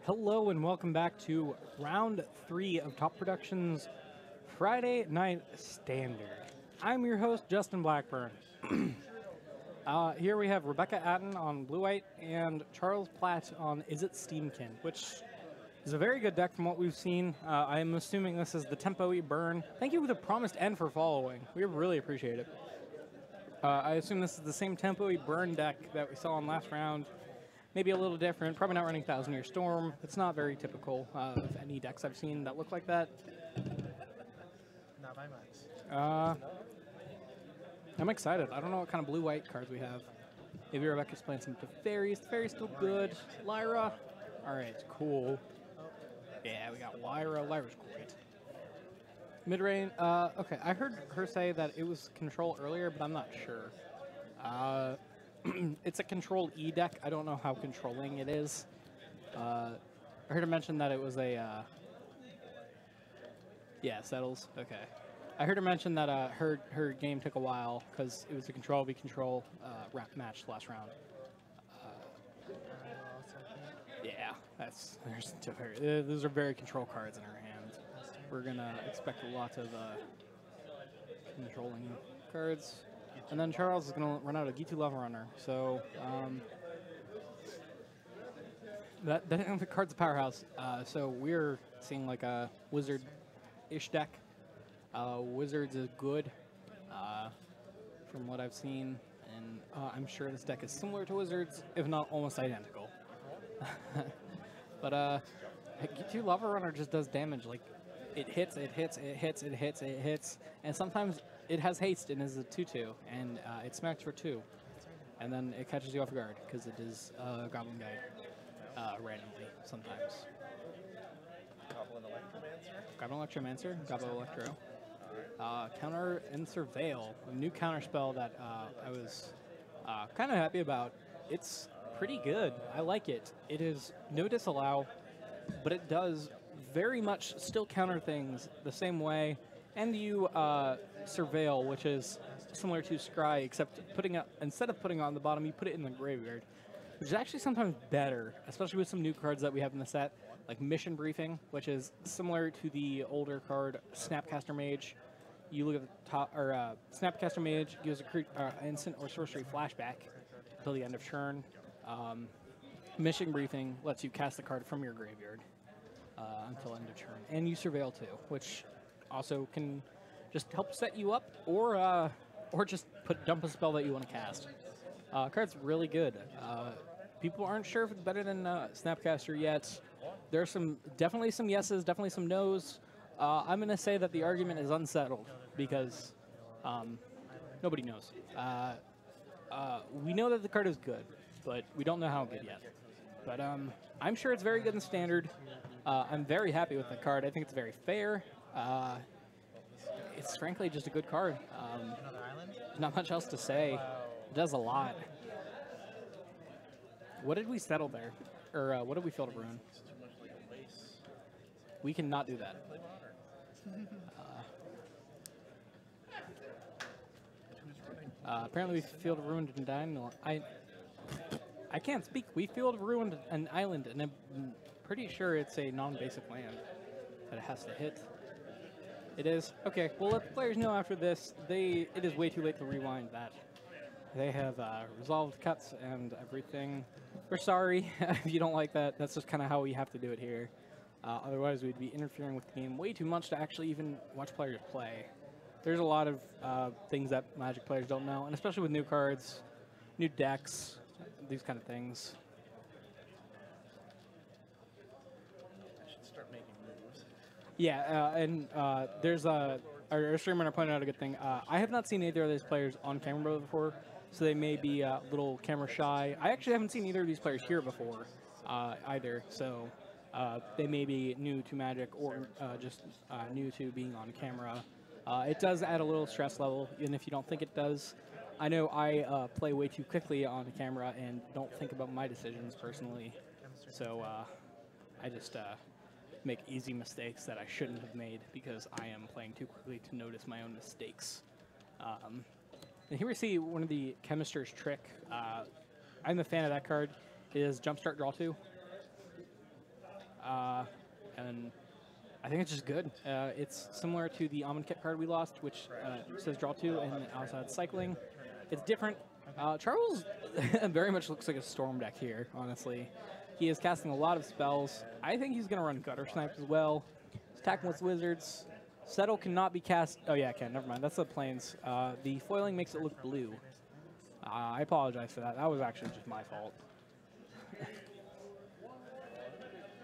Hello and welcome back to round 3 of Top Productions Friday Night Standard. I'm your host, Justin Blackburn. Here we have Rebecka Aten on Blue White and Charles Platt on Is It Steamkin, which is a very good deck from what we've seen. I'm assuming this is the tempo we burn. Thank you for the promised end for following. We really appreciate it. I assume this is the same tempo we burn deck that we saw in last round. Maybe a little different. Probably not running Thousand Year Storm. It's not very typical of any decks I've seen that look like that. Not by much. I'm excited. I don't know what kind of blue-white cards we have. Maybe Rebecca's playing some Teferi's. Teferi's still good. Lyra. All right, cool. Yeah, we got Lyra. Lyra's great. Mid-range. Okay, I heard her say that it was control earlier, but I'm not sure. It's a control E deck. I don't know how controlling it is. I heard her mention that it was a... yeah, settles. Okay. I heard her mention that her game took a while because it was a control v control match last round. Yeah, those are very control cards in her hand. We're gonna expect lots of controlling cards. And then Charles is going to run out of G2 Lava Runner. So the card's a powerhouse. So we're seeing like a Wizard-ish deck. Wizards is good from what I've seen. And I'm sure this deck is similar to Wizards, if not almost identical. But G2 Lava Runner just does damage. Like, it hits, it hits, it hits, it hits, it hits. And sometimes it has haste and is a 2-2, and it smacks for 2. And then it catches you off guard, because it is Goblin Guide randomly, sometimes. Goblin Electromancer, Goblin Electro. Counter and Surveil, a new counter spell that I was kind of happy about. It's pretty good. I like it. It is no disallow, but it does very much still counter things the same way. And you Surveil, which is similar to Scry, except instead of putting it on the bottom, you put it in the graveyard, which is actually sometimes better, especially with some new cards that we have in the set, like Mission Briefing, which is similar to the older card Snapcaster Mage. You look at the top, or Snapcaster Mage gives a instant or sorcery flashback until the end of turn. Mission Briefing lets you cast the card from your graveyard until end of turn, and you Surveil too, which also can just help set you up, or just dump a spell that you want to cast. Card's really good. People aren't sure if it's better than Snapcaster yet. There's definitely some yeses, definitely some nos. I'm going to say that the argument is unsettled because nobody knows. We know that the card is good, but we don't know how good yet. But I'm sure it's very good in Standard. I'm very happy with the card. I think it's very fair. It's frankly just a good card. There's not much else to say. It does a lot. What did we settle there? Or what did we fill to ruin? We cannot do that. Apparently we field ruined and died. I can't speak. We field ruined an island, and I'm pretty sure it's a non-basic land that it has to hit. It is. Okay, we'll let the players know after this. It is way too late to rewind that. They have resolved cuts and everything. We're sorry if you don't like that. That's just kind of how we have to do it here. Otherwise, we'd be interfering with the game way too much to actually even watch players play. There's a lot of things that Magic players don't know, and especially with new cards, new decks, these kind of things. I should start making moves. Yeah, and there's our streamer pointed out a good thing. I have not seen either of these players on camera before, so they may be a little camera shy. I actually haven't seen either of these players here before either, so they may be new to Magic or just new to being on camera. It does add a little stress level, even if you don't think it does. I know I play way too quickly on camera and don't think about my decisions personally, so I just make easy mistakes that I shouldn't have made because I am playing too quickly to notice my own mistakes. And here we see one of the Chemister's trick. I'm a fan of that card. It is Jumpstart Draw 2. and I think it's just good. It's similar to the Almond Kit card we lost, which says draw 2 and also had cycling. It's different. Charles very much looks like a Storm deck here, honestly. He is casting a lot of spells. I think he's going to run Gutter Snipes as well. He's attacking with Wizards. Settle cannot be cast. Oh, yeah, it can. Never mind. That's the Plains. The foiling makes it look blue. I apologize for that. That was actually just my fault.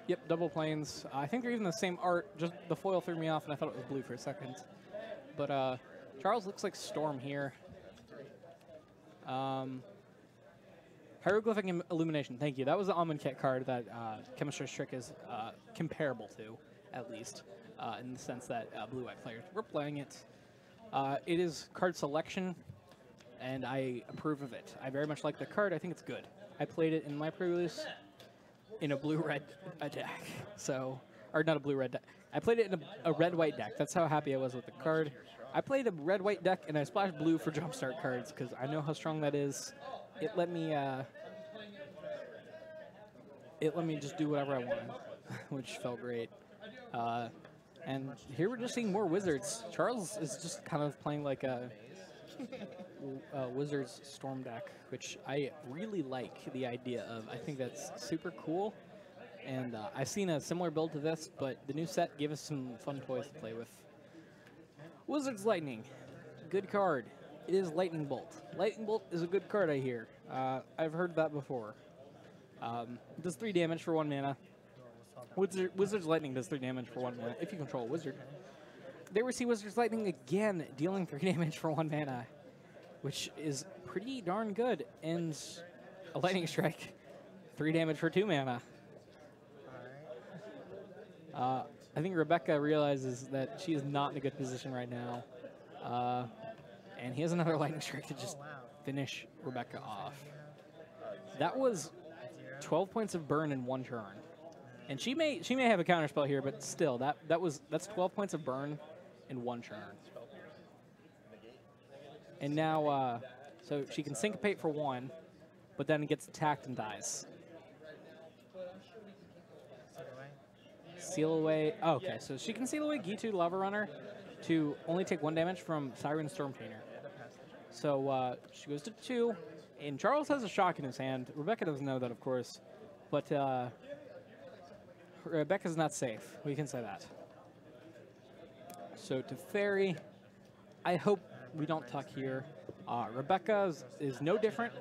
Yep, double Plains. I think they're even the same art. Just the foil threw me off, and I thought it was blue for a second. But Charles looks like Storm here. Hieroglyphic Illumination. Thank you. That was the Almond Kit card that Chemist's Trick is comparable to, at least, in the sense that blue-white players were playing it. It is card selection, and I approve of it. I very much like the card. I think it's good. I played it in my pre-release in a blue-red deck. So, or not a blue-red deck. I played it in a red-white deck. That's how happy I was with the card. I played a red-white deck, and I splashed blue for Jumpstart cards because I know how strong that is. It let me just do whatever I wanted, which felt great. And here we're just seeing more Wizards. Charles is just kind of playing like a Wizards Storm deck, which I really like the idea of. I think that's super cool. And I've seen a similar build to this, but the new set gave us some fun toys to play with. Wizards Lightning. Good card. It is Lightning Bolt. Lightning Bolt is a good card, I hear. I've heard that before. It does 3 damage for 1 mana. Wizard's Lightning does 3 damage for 1 mana if you control a wizard. There we see Wizard's Lightning again, dealing 3 damage for 1 mana, which is pretty darn good. And a Lightning Strike, 3 damage for 2 mana. I think Rebecca realizes that she is not in a good position right now. And he has another Lightning Strike to just finish Rebecca off. That was 12 points of burn in 1 turn. And she may have a counterspell here, but still, that's 12 points of burn in 1 turn. And now, so she can syncopate for 1, but then gets attacked and dies. Seal away. Oh, okay, so she can seal away Gitu Lava Runner to only take 1 damage from Siren Stormtainer. So she goes to 2, and Charles has a shock in his hand. Rebecca doesn't know that, of course, but Rebecca's not safe. We can say that. So to Fairy, I hope we don't tuck here. Rebecca is no different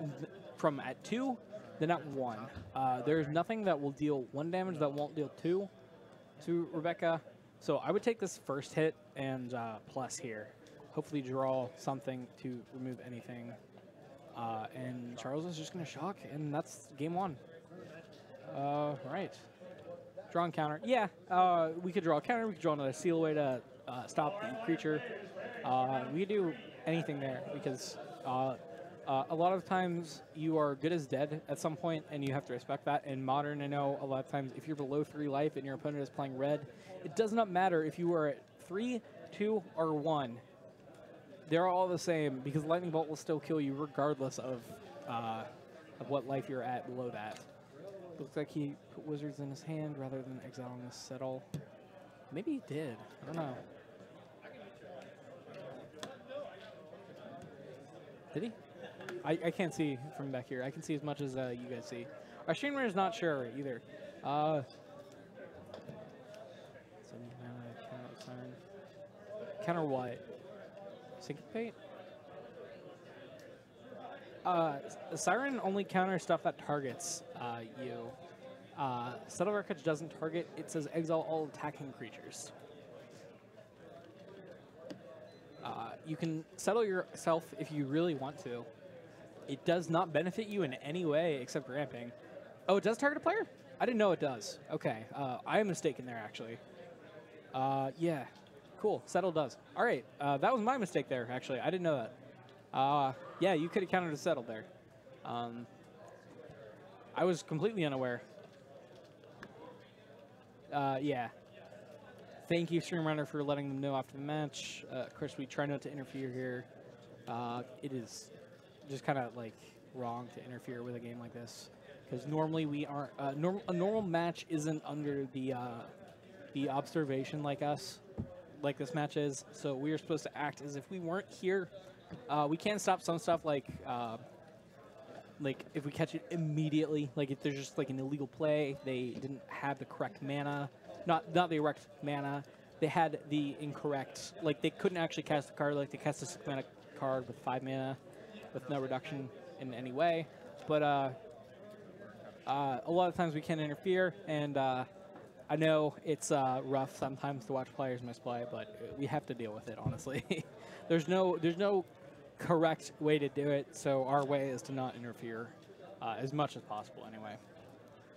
from at 2 than at 1. There's nothing that will deal 1 damage that won't deal 2 to Rebecca. So I would take this first hit and plus here. Hopefully draw something to remove anything. And Charles is just going to shock, and that's game 1. Right. Draw and counter. Yeah, we could draw a counter. We could draw another seal away to stop the creature. We could do anything there because a lot of times you are good as dead at some point, and you have to respect that. In Modern, I know a lot of times if you're below 3 life and your opponent is playing red, it does not matter if you are at 3, 2, or 1. They're all the same because Lightning Bolt will still kill you regardless of what life you're at below that. Looks like he put Wizards in his hand rather than exiling this Settle. Maybe he did. I don't know. Did he? I can't see from back here. I can see as much as you guys see. Our streamer is not sure either. Counter what? Syncopate? Siren only counters stuff that targets you. Settle Wreckage doesn't target. It says exile all attacking creatures. You can settle yourself if you really want to. It does not benefit you in any way except ramping. Oh, it does target a player? I didn't know it does. Okay, I am mistaken there, actually. Yeah, cool. Settle does. All right, that was my mistake there, actually. I didn't know that. Yeah, you could have countered a Settle there. I was completely unaware. Yeah. Thank you, Streamrunner, for letting them know after the match. Of course, we try not to interfere here. It is just kind of like wrong to interfere with a game like this. because normally we aren't. A normal match isn't under the observation like this match is. So we are supposed to act as if we weren't here. We can stop some stuff like if we catch it immediately, like if there's just like an illegal play, they didn't have the correct mana, not the correct mana, they had the incorrect, like they couldn't actually cast the card, like they cast a 6 mana card with 5 mana with no reduction in any way. But a lot of times we can interfere, and I know it's rough sometimes to watch players misplay, but we have to deal with it, honestly. There's no correct way to do it, so our way is to not interfere as much as possible anyway.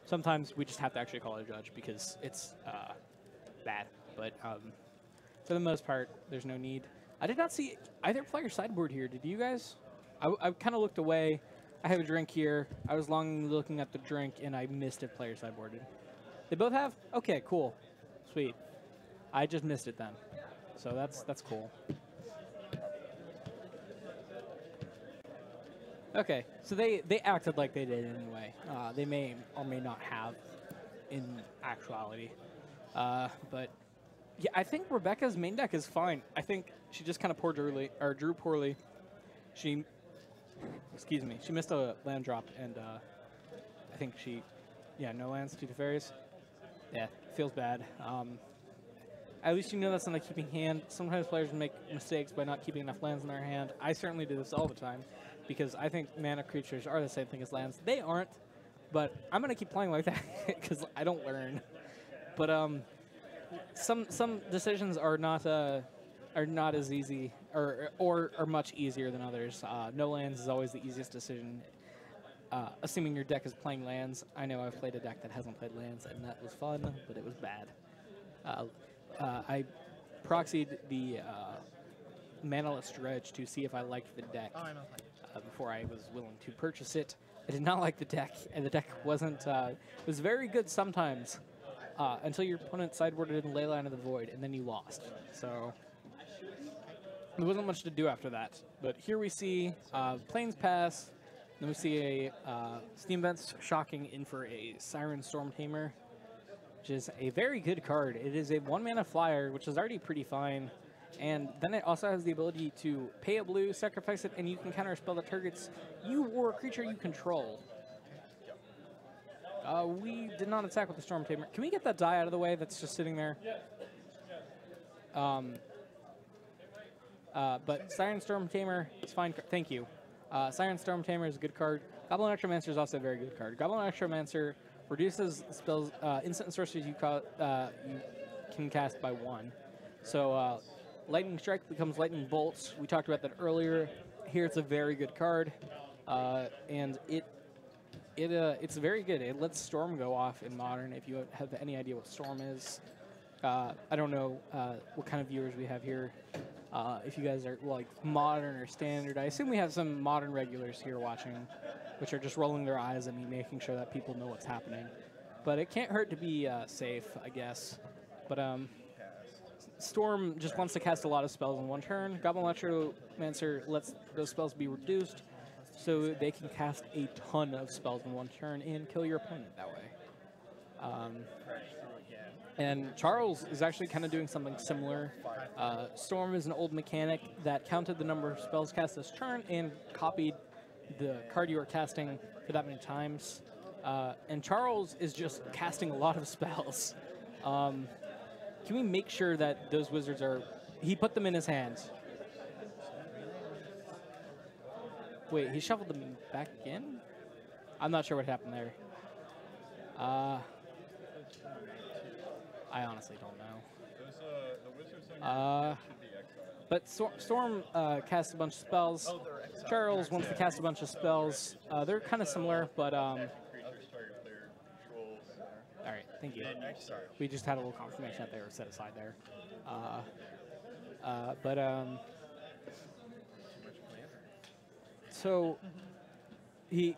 Sometimes we just have to actually call a judge because it's bad, but for the most part, there's no need. I did not see either player sideboard here. Did you guys? I kind of looked away. I have a drink here. I was looking at the drink, and I missed if player sideboarded. They both have? Okay, cool. Sweet. I just missed it then. So that's cool. Okay, so they acted like they did anyway. They may or may not have in actuality. But yeah, I think Rebecca's main deck is fine. I think she just kind of drew poorly. She missed a land drop, and I think no lands, 2 fairies. Yeah, feels bad. At least you know that's not a keeping hand. Sometimes players make mistakes by not keeping enough lands in their hand. I certainly do this all the time, because I think mana creatures are the same thing as lands. They aren't, but I'm gonna keep playing like that because I don't learn. But some decisions are not as easy or are much easier than others. No lands is always the easiest decision. Assuming your deck is playing lands. I know I've played a deck that hasn't played lands, and that was fun, but it was bad. I proxied the Manaless Dredge to see if I liked the deck before I was willing to purchase it. I did not like the deck, and the deck wasn't. It was very good sometimes until your opponent sideboarded in Leyline of the Void, and then you lost. So there wasn't much to do after that. But here we see Plains Pass. Then we see a Steam Vents Shocking in for a Siren Storm Tamer, which is a very good card. It is a 1-mana flyer, which is already pretty fine. And then it also has the ability to pay a blue, sacrifice it, and you can counter a spell that targets you or a creature you control. We did not attack with the Storm Tamer. Can we get that die out of the way that's just sitting there? But Siren Storm Tamer is fine. Thank you. Siren Storm Tamer is a good card. Goblin Necromancer is also a very good card. Goblin Necromancer reduces spells, instant and sorceries you can cast by 1. So Lightning Strike becomes Lightning Bolts. We talked about that earlier. Here it's a very good card, and it's very good. It lets Storm go off in Modern. If you have any idea what Storm is, I don't know what kind of viewers we have here. If you guys are like Modern or Standard, I assume we have some Modern regulars here watching, which are just rolling their eyes at me, making sure that people know what's happening. But it can't hurt to be safe, I guess. But Storm just wants to cast a lot of spells in one turn. Goblin Necromancer lets those spells be reduced, so they can cast a ton of spells in one turn and kill your opponent that way. And Charles is actually kind of doing something similar. Storm is an old mechanic that counted the number of spells cast this turn and copied the card you are casting for that many times. And Charles is just casting a lot of spells. Can we make sure that those wizards are... He put them in his hands. Wait, he shuffled them back in? I'm not sure what happened there. I honestly don't know. But Storm casts a bunch of spells. Charles wants to cast a bunch of spells. They're kind of similar, but... All right, thank you. We just had a little confirmation that they were set aside there. So he...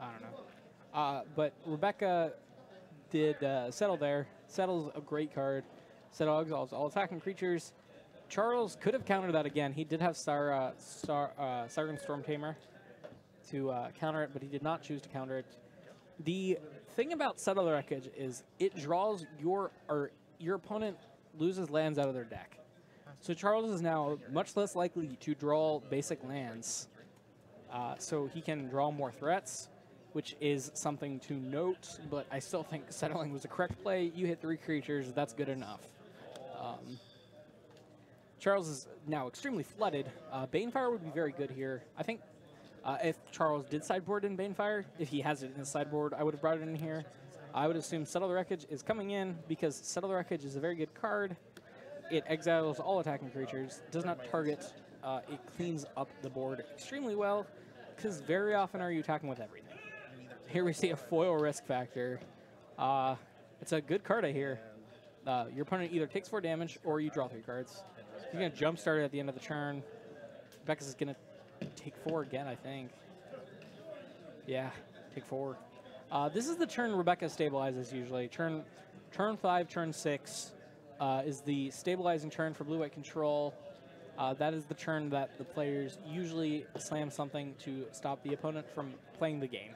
I don't know. But Rebecca did Settle there. Settle's a great card. Settle exiles all attacking creatures. Charles could have countered that again. He did have Siren Storm Tamer. to counter it, but he did not choose to counter it. The thing about Settle the Wreckage is it draws your opponent loses lands out of their deck. So Charles is now much less likely to draw basic lands. So he can draw more threats, which is something to note, but I still think settling was a correct play. You hit 3 creatures, that's good enough. Charles is now extremely flooded. Banefire would be very good here. I think if Charles did sideboard in Banefire, if he has it in his sideboard, I would have brought it in here. I would assume Settle the Wreckage is coming in because Settle the Wreckage is a very good card. It exiles all attacking creatures, does not target. It cleans up the board extremely well because very often are you attacking with everything. Here we see a foil risk factor. It's a good card I hear. Your opponent either takes 4 damage or you draw 3 cards. You're going to jumpstart it at the end of the turn. Rebecca's is going to take 4 again, I think. Yeah, take 4. This is the turn Rebecca stabilizes usually. Turn 5, turn 6 is the stabilizing turn for blue-white control. That is the turn that the players usually slam something to stop the opponent from playing the game.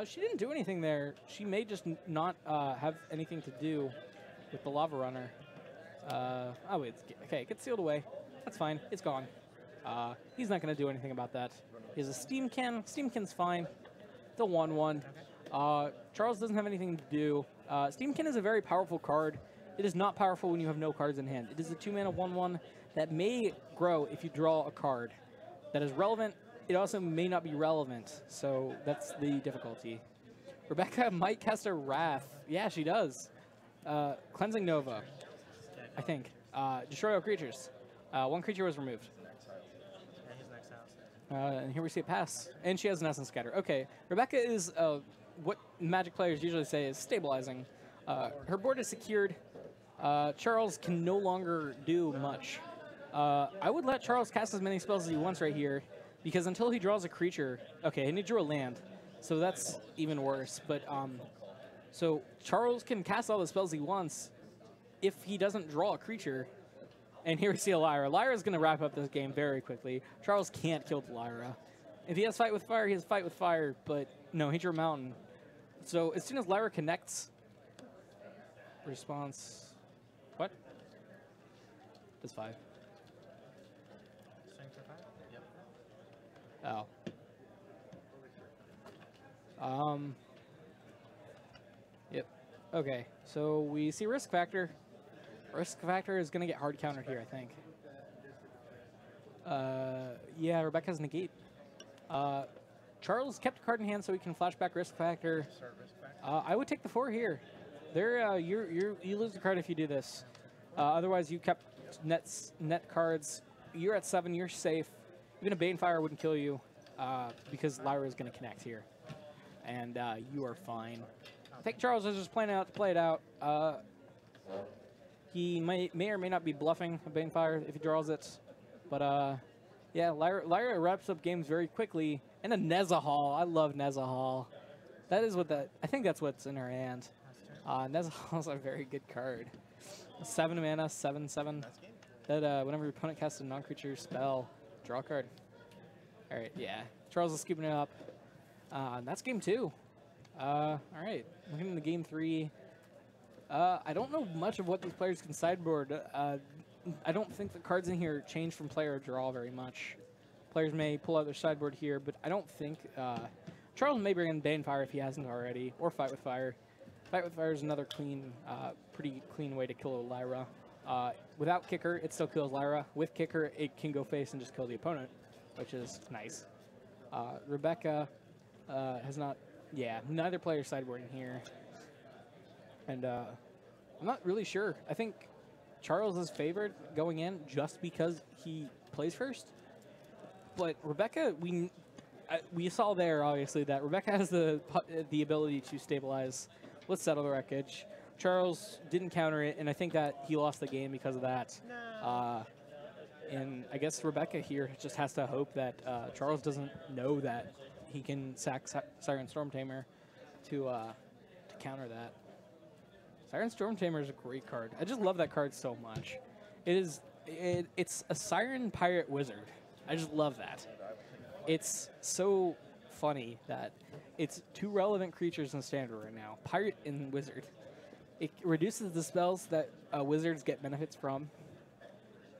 She didn't do anything there. She may just not have anything to do with the Lava Runner. Oh, okay, it gets sealed away. That's fine. It's gone. He's not going to do anything about that. He has a Steam Can. Steam Can's fine. It's a 1/1. Charles doesn't have anything to do. Steam Can is a very powerful card. It is not powerful when you have no cards in hand. It is a 2-mana 1/1 that may grow if you draw a card that is relevant. It also may not be relevant, so that's the difficulty. Rebecca might cast a Wrath. Yeah, she does. Cleansing Nova, I think. Destroy all creatures. 1 creature was removed. Yeah, he's next house. And here we see a pass. And she has an Essence Scatter. Okay, Rebecca is what Magic players usually say is stabilizing. Her board is secured. Charles can no longer do much. I would let Charles cast as many spells as he wants right here, because until he draws a creature... Okay, and he drew a land, so that's even worse. But so Charles can cast all the spells he wants if he doesn't draw a creature. And here we see a Lyra. Lyra's going to wrap up this game very quickly. Charles can't kill the Lyra. If he has Fight with Fire, he has Fight with Fire, but no, he drew a Mountain. So as soon as Lyra connects... Response... What? That's 5. Swing for 5? Yep. Oh. Yep. Okay, so we see Risk Factor. Risk Factor is going to get hard countered here, I think. Yeah, Rebecca's Negate. Charles kept a card in hand so he can flashback Risk Factor. I would take the 4 here. There, you lose the card if you do this. Otherwise, you kept net cards. You're at 7. You're safe. Even a Banefire wouldn't kill you because Lyra is going to connect here, and you are fine. I think Charles is just playing out to play it out. He may or may not be bluffing a Banefire if he draws it, but yeah, Lyra wraps up games very quickly. And a Nezahal. I love Nezahal. That is what I think that's what's in her hand. Nezahal's a very good card. 7 mana, 7/7. That whenever your opponent casts a non-creature spell, draw a card. All right, yeah. Charles is scooping it up. That's game 2. All right, looking into game 3. I don't know much of what these players can sideboard. I don't think the cards in here change from player or draw very much. Players may pull out their sideboard here, but I don't think... Charles may bring in Banefire if he hasn't already, or Fight with Fire. Fight with Fire is another clean, pretty clean way to kill a Lyra. Without Kicker, it still kills Lyra. With Kicker, it can go face and just kill the opponent, which is nice. Rebecca has not... Yeah, neither player sideboarding here. And I'm not really sure. I think Charles is favored going in just because he plays first. But Rebecca, we saw there, obviously, that Rebecca has the ability to stabilize. Let's Settle the Wreckage. Charles didn't counter it, and I think that he lost the game because of that. No. And I guess Rebecca here just has to hope that Charles doesn't know that he can sack Siren Stormtamer to counter that. Siren Stormtamer is a great card. I just love that card so much. It's a Siren Pirate Wizard. I just love that. it's so funny that it's two relevant creatures in Standard right now, Pirate and Wizard. It reduces the spells that Wizards get benefits from,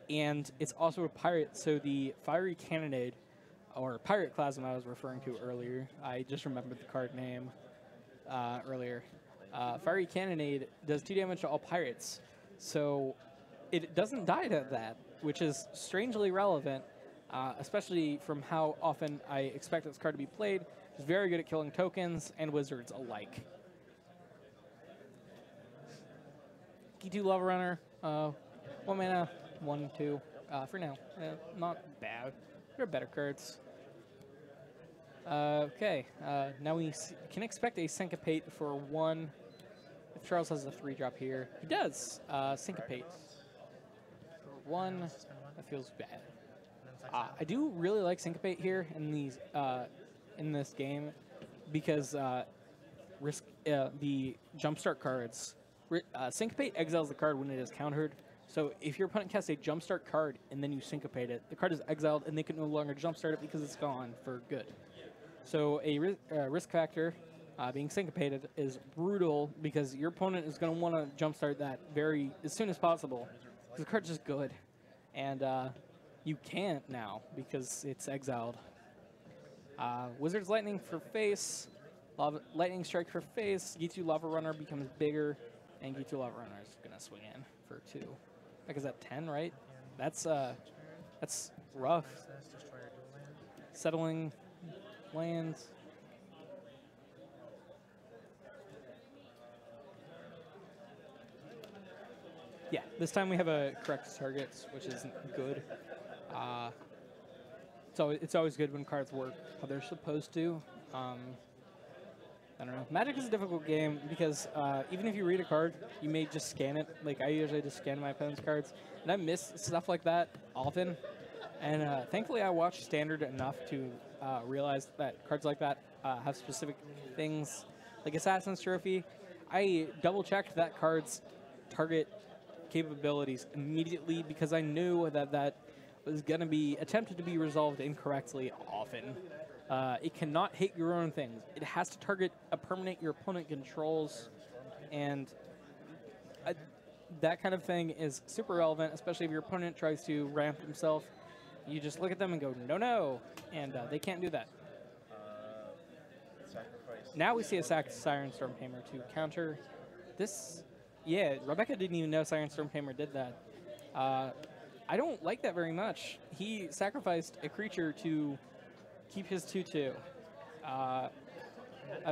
and it's also a Pirate, so the Fiery Cannonade, or Pirate Plasma I was referring to earlier, I just remembered the card name earlier. Fiery Cannonade does 2 damage to all Pirates, so it doesn't die to that, which is strangely relevant, especially from how often I expect this card to be played. It's very good at killing tokens and Wizards alike. Key2 Lava Runner, 1 mana, 1/2 for now. Not bad. There are better cards. Okay, now we can expect a Syncopate for 1. If Charles has a 3-drop here, he does. Syncopate for 1. That feels bad. I do really like Syncopate here in these in this game because the Jumpstart cards. Syncopate exiles the card when it is countered. So if your opponent casts a Jumpstart card and then you Syncopate it, the card is exiled and they can no longer Jumpstart it because it's gone for good. So a risk factor being Syncopated is brutal because your opponent is going to want to Jumpstart that as soon as possible because the card's just good. And you can't now because it's exiled. Wizard's Lightning for face, Lightning Strike for face, G2 Lava Runner becomes bigger, and G2 Lava Runner is going to swing in for 2. Like, is that 10, right? That's rough. Settling lands. Yeah, this time we have a correct targets, which is good. It's always good when cards work how they're supposed to. I don't know. Magic is a difficult game because even if you read a card, you may just scan it. Like, I usually just scan my opponent's cards, and I miss stuff like that often. And thankfully, I watch Standard enough to realize that cards like that have specific things. Like Assassin's Trophy, I double-checked that card's target capabilities immediately because I knew that was going to be attempted to be resolved incorrectly often. It cannot hit your own things. It has to target a permanent your opponent controls, and that kind of thing is super relevant, especially if your opponent tries to ramp himself. You just look at them and go, no, no, and they can't do that. Now we see a sack Siren Stormhammer to counter this. Yeah, Rebecka didn't even know Siren Stormhammer did that. I don't like that very much. He sacrificed a creature to keep his 2/2. I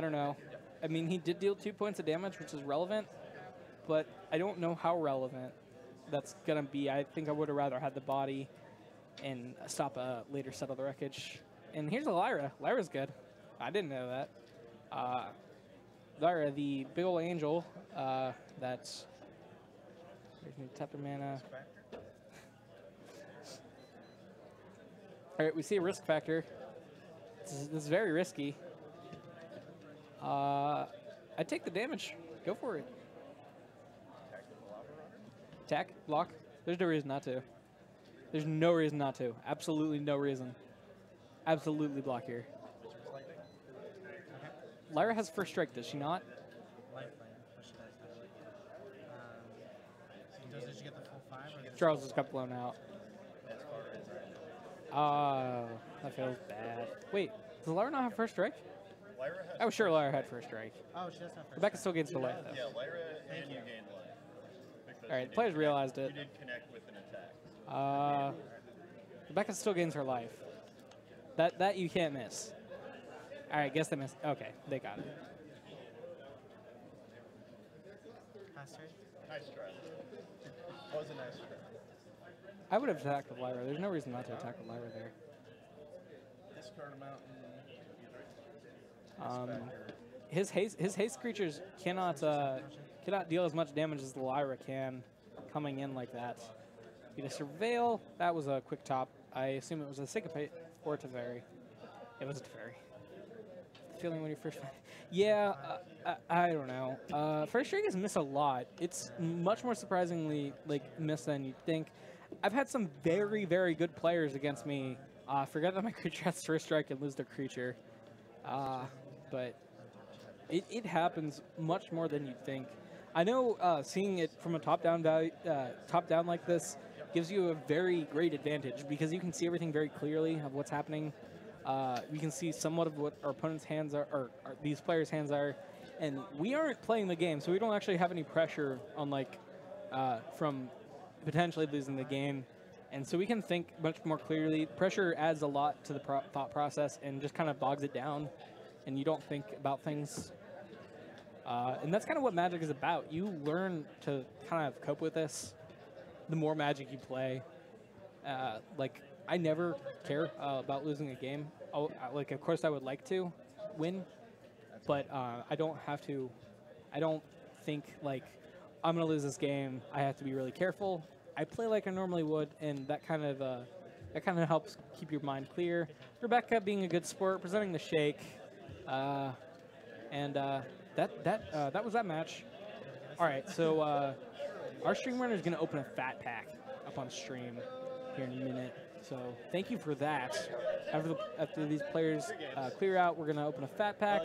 don't know. I mean, he did deal 2 points of damage, which is relevant, but I don't know how relevant that's going to be. I think I would have rather had the body and stop a later Settle the Wreckage. And here's a Lyra. Lyra's good. I didn't know that. Lyra, the big ol' angel, that's... There's new tap of mana. All right, we see a risk factor. This is very risky. I'd take the damage. Go for it. Attack, block. There's no reason not to. There's no reason not to. Absolutely no reason. Absolutely block here. Lyra has first strike, does she not? Did you get the full 5? Charles just got blown out. That feels bad. Wait, does Lyra not have first strike? Lyra has I was sure Lyra had first strike. Oh, she does have first Rebecka still gains the life, though. Yeah, Lyra and you gained life. All right, the players realized it. You did connect with an attack. Rebecka still gains her life. That you can't miss. All right, guess they missed. Okay, they got it. Pass turn. Nice try. That was a nice try. I would have attacked with Lyra. There's no reason not to attack with Lyra there. Discard amount. His haste creatures cannot deal as much damage as the Lyra can, coming in like that. Get a Surveil. That was a quick top. I assume it was a Syncopate or a Teferi. It was a Teferi. Feeling when you first. Yeah, I don't know. First strike is missed a lot. It's much more surprisingly like missed than you'd think. I've had some very, very good players against me Forget that my creature has first strike and lose their creature. But it happens much more than you'd think. I know seeing it from a top-down top-down like this gives you a very great advantage because you can see everything very clearly of what's happening. We can see somewhat of what our opponent's hands are, or these players' hands are, and we aren't playing the game, so we don't actually have any pressure on from potentially losing the game. And so we can think much more clearly. Pressure adds a lot to the thought process and just kind of bogs it down, and you don't think about things. And that's kind of what Magic is about. You learn to kind of cope with this the more Magic you play. I never care about losing a game. Of course, I would like to win, but I don't have to. I don't think, I'm going to lose this game. I have to be really careful. I play like I normally would, and that kind of helps keep your mind clear. Rebecka being a good sport, presenting the shake, and that was that match. All right, so our stream runner is going to open a fat pack up on stream here in a minute. So thank you for that. After these players clear out, we're going to open a fat pack,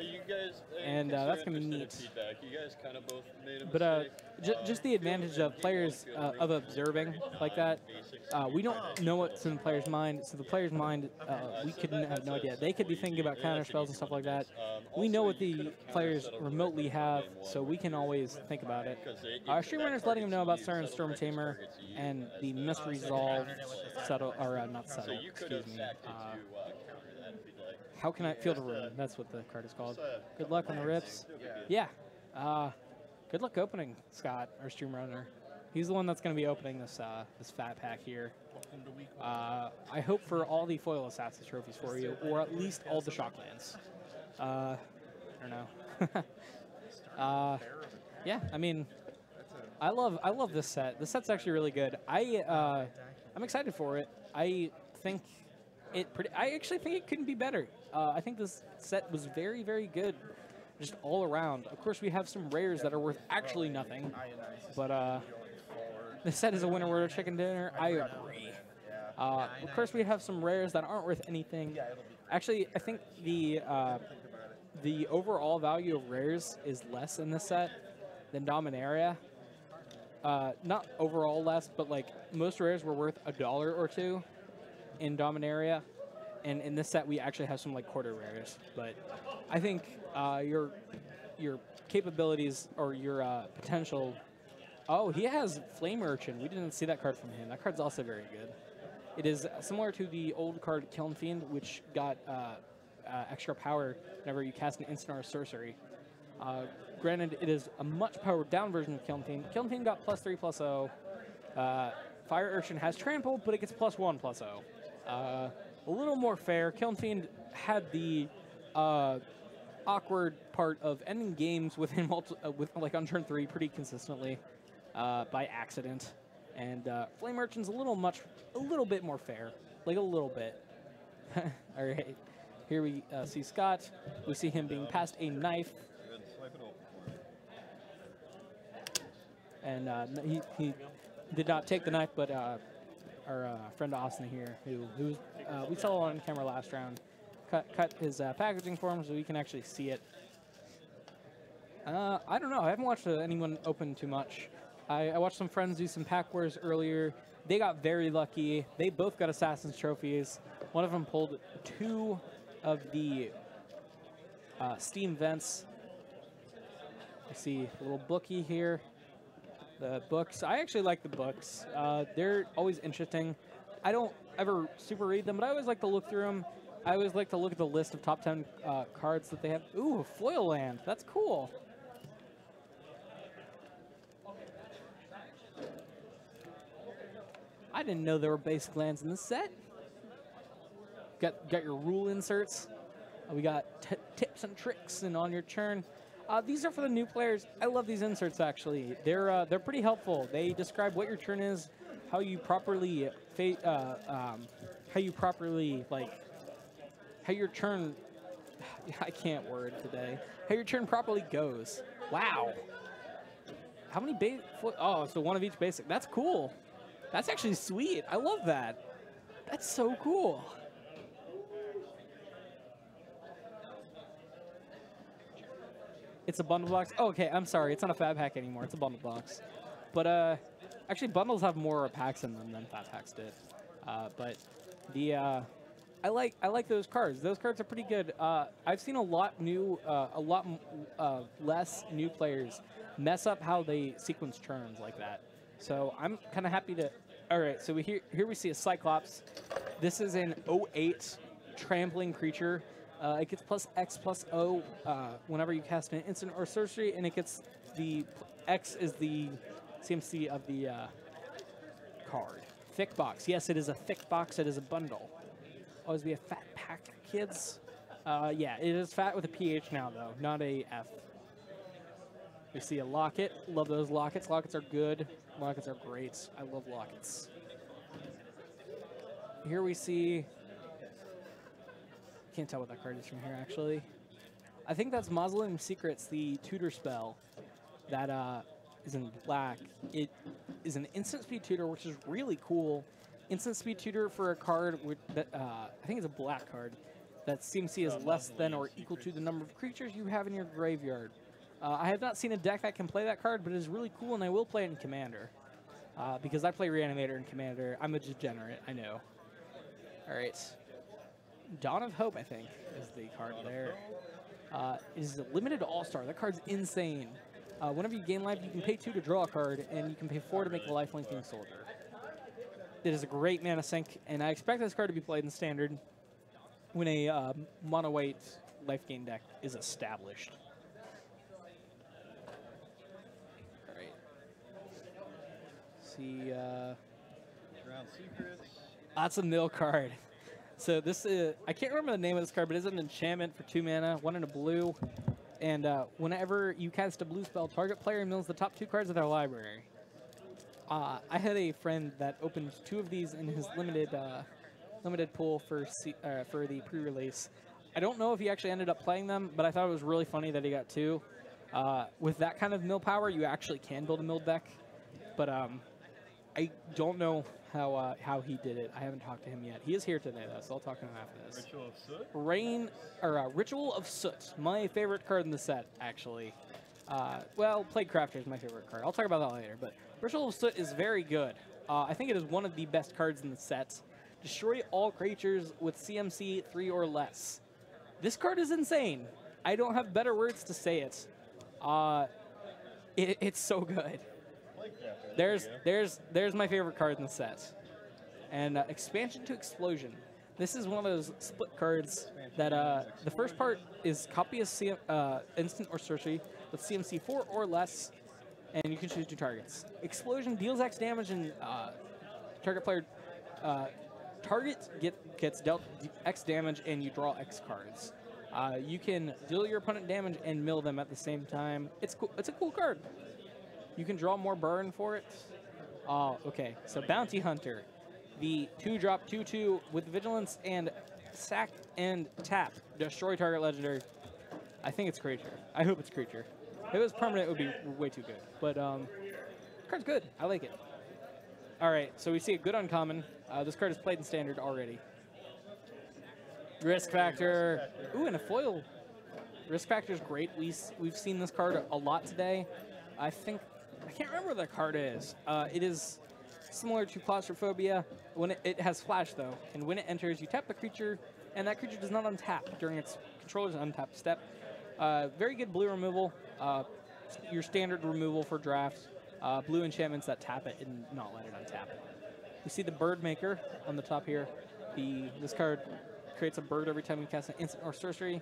and that's going to be neat. You guys kind of both made a But just the advantage of players of observing like that, we don't know what's in the player's mind. So the player's mind, we could have no idea. They could be thinking about counter spells and stuff like that. We know what the players remotely have, so we can always think about it. Our stream runner's letting them know about Siren Storm Tamer and the misresolved settle, or not settle, excuse me. How can I field a room? That's what the card is called. Good luck on the rips. Yeah. Good luck opening, Scott, our stream runner. He's the one that's going to be opening this this fat pack here. I hope for all the foil Assassin's trophies for you, or at least all the Shocklands. I don't know. Yeah, I mean, I love this set. This set's actually really good. I'm excited for it. I actually think it couldn't be better. I think this set was very, very good, just all around. Of course, we have some rares that are worth actually nothing, but this set is a winner worth chicken dinner. I agree. Of course, we have some rares that aren't worth anything. Actually, I think the overall value of rares is less in this set than Dominaria. Not overall less, but most rares were worth $1 or $2 in Dominaria, and in this set we actually have some quarter rares. But I think your capabilities or your potential. Oh, he has Flame Urchin. We didn't see that card from him. That card's also very good. It is similar to the old card Kiln Fiend, which got extra power whenever you cast an instant or a sorcery. Granted, it is a much powered down version of Kiln Fiend. Kiln Fiend got +3/+0. Fire Urchin has Trample, but it gets +1/+0. A little more fair. Kiln Fiend had the awkward part of ending games within on turn 3 pretty consistently by accident, and Flame Urchin's a little bit more fair, a little bit. All right, here we see Scott. We see him being passed a knife. And he did not take the knife, but our friend Austin here, who we saw on camera last round, cut his packaging for him so we can actually see it. I don't know. I haven't watched anyone open too much. I watched some friends do some pack wars earlier. They got very lucky. They both got Assassin's trophies. One of them pulled 2 of the Steam vents. I see a little bookie here. The books. I actually like the books. They're always interesting. I don't ever super read them, but I always like to look through them. I always like to look at the list of top 10 cards that they have. Ooh, a foil land. That's cool. I didn't know there were basic lands in this set. Got your rule inserts. We got tips and tricks and on your turn. These are for the new players. I love these inserts actually. They're pretty helpful. They describe what your turn is, how you properly how your turn. I can't word today. How your turn properly goes. Wow. How many oh, so one of each basic. That's cool. That's actually sweet. I love that. That's so cool. It's a bundle box. Oh, okay, I'm sorry. It's not a fab pack anymore. It's a bundle box. But actually, bundles have more packs in them than fab packs did. But the I like those cards. Those cards are pretty good. I've seen a lot less new players mess up how they sequence turns like that. So I'm kind of happy to. All right, so here we see a Cyclops. This is an 08 trampling creature. It gets +X+O whenever you cast an instant or sorcery, and it gets the X is the CMC of the card. Thick box. Yes, it is a thick box. It is a bundle. Always be a fat pack, kids. Yeah, it is fat with a PH now, though, not a F. We see a locket. Love those lockets. Lockets are good. Lockets are great. I love lockets. Here we see... Can't tell what that card is from here, actually. I think that's Mausoleum Secrets, the tutor spell that is in black. It is an instant speed tutor, which is really cool. Instant speed tutor for a card with that I think it's a black card that CMC is less than or equal to the number of creatures you have in your graveyard. I have not seen a deck that can play that card, but it is really cool, and I will play it in Commander because I play Reanimator in Commander. I'm a degenerate, I know. All right. Dawn of Hope, I think, is the card there. It is a limited all-star. That card's insane. Whenever you gain life, you can pay 2 to draw a card, and you can pay 4 to make a life-linking soldier. It is a great mana sink, and I expect this card to be played in Standard when a mono-white life gain deck is established. All right. See, Drowned Secrets. that's a mill card. So this is, I can't remember the name of this card, but it's an enchantment for 2 mana, 1 in a blue. And whenever you cast a blue spell, target player mills the top 2 cards of their library. I had a friend that opened 2 of these in his limited pool for the pre-release. I don't know if he actually ended up playing them, but I thought it was really funny that he got 2. With that kind of mill power, you actually can build a mill deck, but I don't know how he did it. I haven't talked to him yet. He is here today, though, so I'll talk to him after this. Ritual of Soot? Ritual of Soot, my favorite card in the set, actually. Well, Plague Crafter is my favorite card. I'll talk about that later, but Ritual of Soot is very good. I think it is one of the best cards in the set. Destroy all creatures with CMC 3 or less. This card is insane. I don't have better words to say it. It's so good. There's my favorite card in the set. And Expansion to Explosion. This is one of those split cards that the first part is copy a instant or sorcery with CMC 4 or less, and you can choose 2 targets. Explosion deals X damage, and gets dealt X damage, and you draw X cards. You can deal your opponent damage and mill them at the same time. It's cool. It's a cool card. You can draw more burn for it. Oh, okay. So Bounty Hunter, the 2-drop 2/2 with vigilance and sack and tap, destroy target legendary. I think it's creature. I hope it's creature. If it was permanent, it would be way too good. But card's good. I like it. All right, so we see a good uncommon. This card is played in Standard already. Risk Factor. Ooh, and a foil. Risk Factor is great. We've seen this card a lot today. I can't remember what that card is. It is similar to Claustrophobia. When it has Flash, though, and when it enters, you tap the creature, and that creature does not untap during its controller's untap step. Very good blue removal. Your standard removal for drafts. Blue enchantments that tap it and not let it untap. You see the Bird Maker on the top here. This card creates a bird every time you cast an instant or sorcery.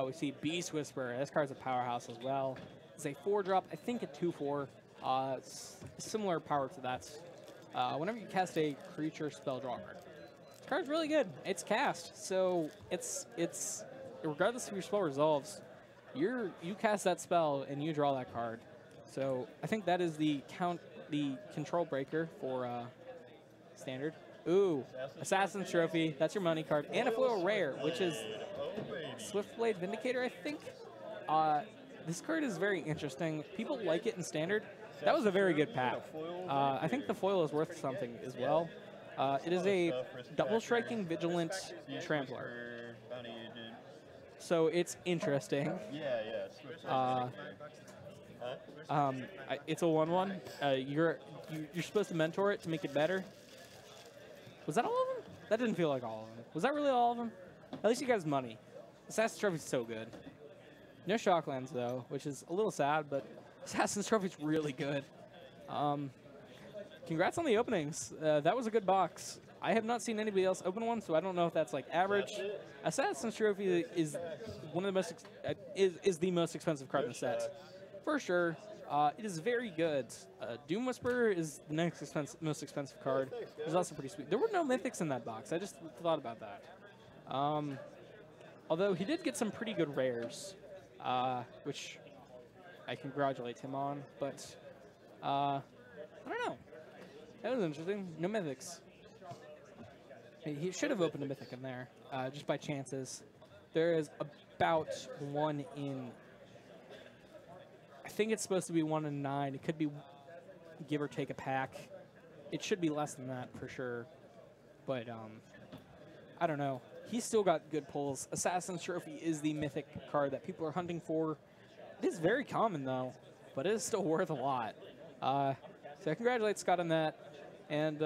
We see Beast Whisperer. This card's a powerhouse as well. It's a 4-drop, I think a 2/4. Similar power to that. Whenever you cast a creature spell, draw a card. This card's really good. It's cast, so it's regardless if your spell resolves, you cast that spell and you draw that card. So I think that is the control breaker for Standard. Ooh, Assassin's Trophy. That's your money card. And a foil rare, which is Swiftblade Vindicator, I think. This card is very interesting. People like it in Standard. That was a very good pack. I think the foil is worth something as well. It is a double striking vigilant trampler. So it's interesting. Yeah, yeah. It's a 1/1. You're supposed to mentor it to make it better. Was that all of them? That didn't feel like all of them. Was that really all of them? At least you got his money. Assassin's Trophy's so good. No Shocklands though, which is a little sad, but Assassin's Trophy's really good. Congrats on the openings. That was a good box. I have not seen anybody else open one, so I don't know if that's like average. Assassin's Trophy is one of the most is the most expensive card in the set, for sure. It is very good. Doom Whisperer is the next most expensive card. It's also pretty sweet. There were no mythics in that box. I just thought about that. Although he did get some pretty good rares, which I congratulate him on. But I don't know. That was interesting. No mythics. He should have opened a mythic in there, just by chances. There is about 1 in... I think it's supposed to be 1 in 9. It could be give or take a pack. It should be less than that for sure. But I don't know. He's still got good pulls. Assassin's Trophy is the mythic card that people are hunting for. It is very common though, but it is still worth a lot. So I congratulate Scott on that. And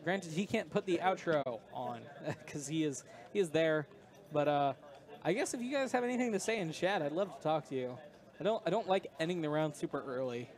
granted, he can't put the outro on because he is there. But I guess if you guys have anything to say in chat, I'd love to talk to you. I don't like ending the round super early.